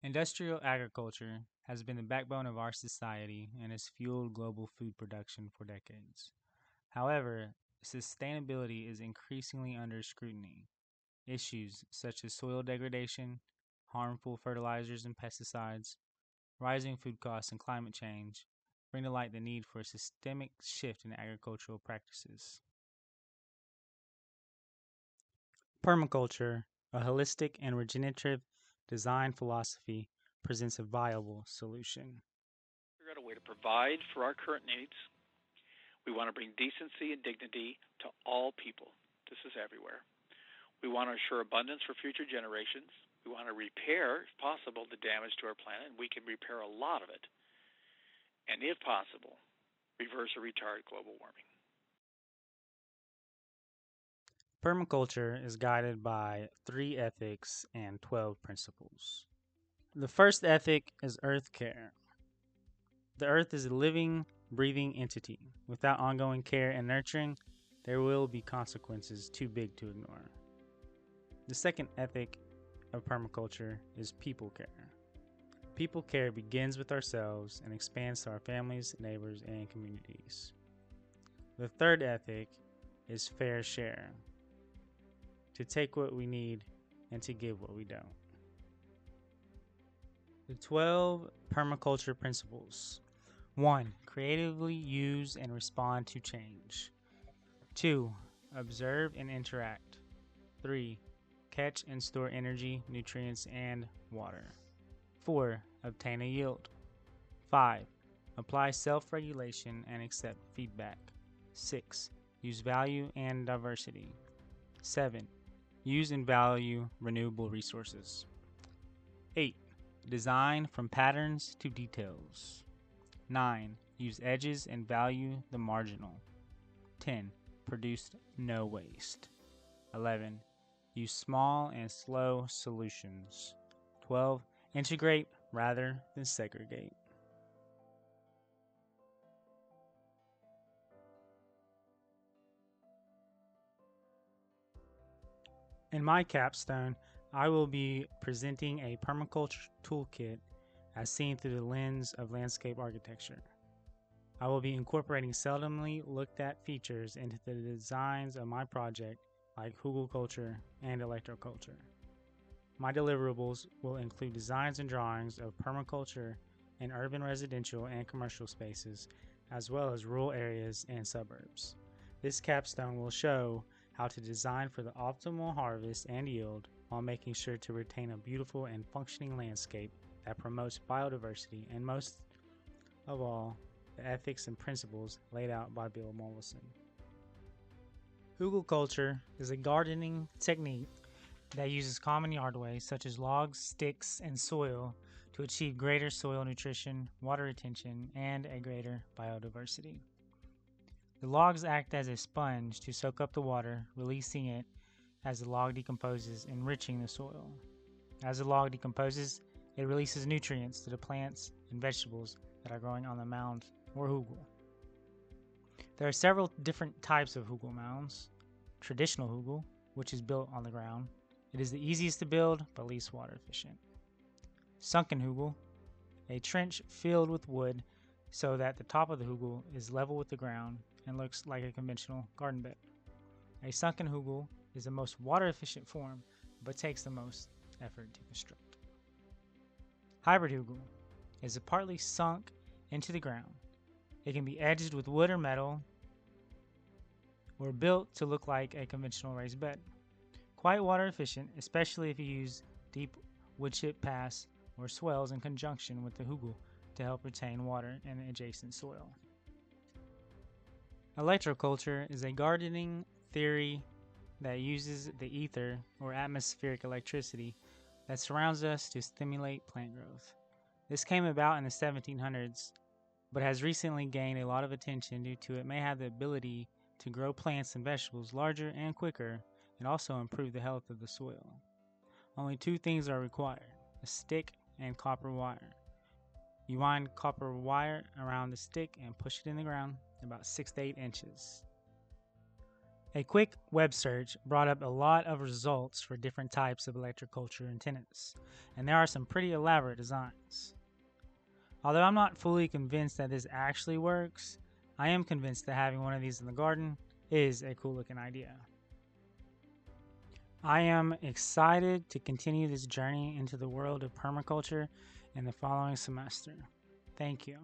Industrial agriculture has been the backbone of our society and has fueled global food production for decades. However, sustainability is increasingly under scrutiny. Issues such as soil degradation, harmful fertilizers and pesticides, rising food costs, and climate change bring to light the need for a systemic shift in agricultural practices. Permaculture, a holistic and regenerative design philosophy, presents a viable solution. Figure out a way to provide for our current needs. We want to bring decency and dignity to all people. This is everywhere. We want to ensure abundance for future generations. We want to repair, if possible, the damage to our planet, and we can repair a lot of it. And if possible, reverse or retard global warming. Permaculture is guided by 3 ethics and 12 principles. The first ethic is earth care. The earth is a living, breathing entity. Without ongoing care and nurturing, there will be consequences too big to ignore. The second ethic of permaculture is people care. People care begins with ourselves and expands to our families, neighbors, and communities. The third ethic is fair share. To take what we need and to give what we don't. The 12 permaculture principles. 1. Creatively use and respond to change. 2. Observe and interact. 3. Catch and store energy, nutrients, and water. 4. Obtain a yield. 5. Apply self-regulation and accept feedback. 6. Use value and diversity. 7. Use and value renewable resources. 8. Design from patterns to details. 9. Use edges and value the marginal. 10. Produce no waste. 11. Use small and slow solutions. 12. Integrate rather than segregate. In my capstone, I will be presenting a permaculture toolkit as seen through the lens of landscape architecture. I will be incorporating seldomly looked at features into the designs of my project, like hugelkultur and electroculture. My deliverables will include designs and drawings of permaculture in urban residential and commercial spaces, as well as rural areas and suburbs. This capstone will show how to design for the optimal harvest and yield while making sure to retain a beautiful and functioning landscape that promotes biodiversity and, most of all, the ethics and principles laid out by Bill Mollison. Hugelkultur is a gardening technique that uses common yard waste such as logs, sticks, and soil to achieve greater soil nutrition, water retention, and a greater biodiversity. The logs act as a sponge to soak up the water, releasing it as the log decomposes, enriching the soil. As the log decomposes, it releases nutrients to the plants and vegetables that are growing on the mound or hugel. There are several different types of hugel mounds. Traditional hugel, which is built on the ground. It is the easiest to build but least water efficient. Sunken hugel, a trench filled with wood so that the top of the hugel is level with the ground and looks like a conventional garden bed. A sunken hugel is the most water efficient form but takes the most effort to construct. Hybrid hugel is partly sunk into the ground. It can be edged with wood or metal or built to look like a conventional raised bed. Quite water efficient, especially if you use deep wood chip paths or swells in conjunction with the hugel to help retain water in adjacent soil. Electroculture is a gardening theory that uses the ether or atmospheric electricity that surrounds us to stimulate plant growth. This came about in the 1700s, but has recently gained a lot of attention due to it may have the ability to grow plants and vegetables larger and quicker and also improve the health of the soil. Only 2 things are required: a stick and copper wire. You wind copper wire around the stick and push it in the ground about 6 to 8 inches. A quick web search brought up a lot of results for different types of electric culture antennas, and there are some pretty elaborate designs. Although I'm not fully convinced that this actually works, I am convinced that having one of these in the garden is a cool looking idea. I am excited to continue this journey into the world of permaculture in the following semester. Thank you.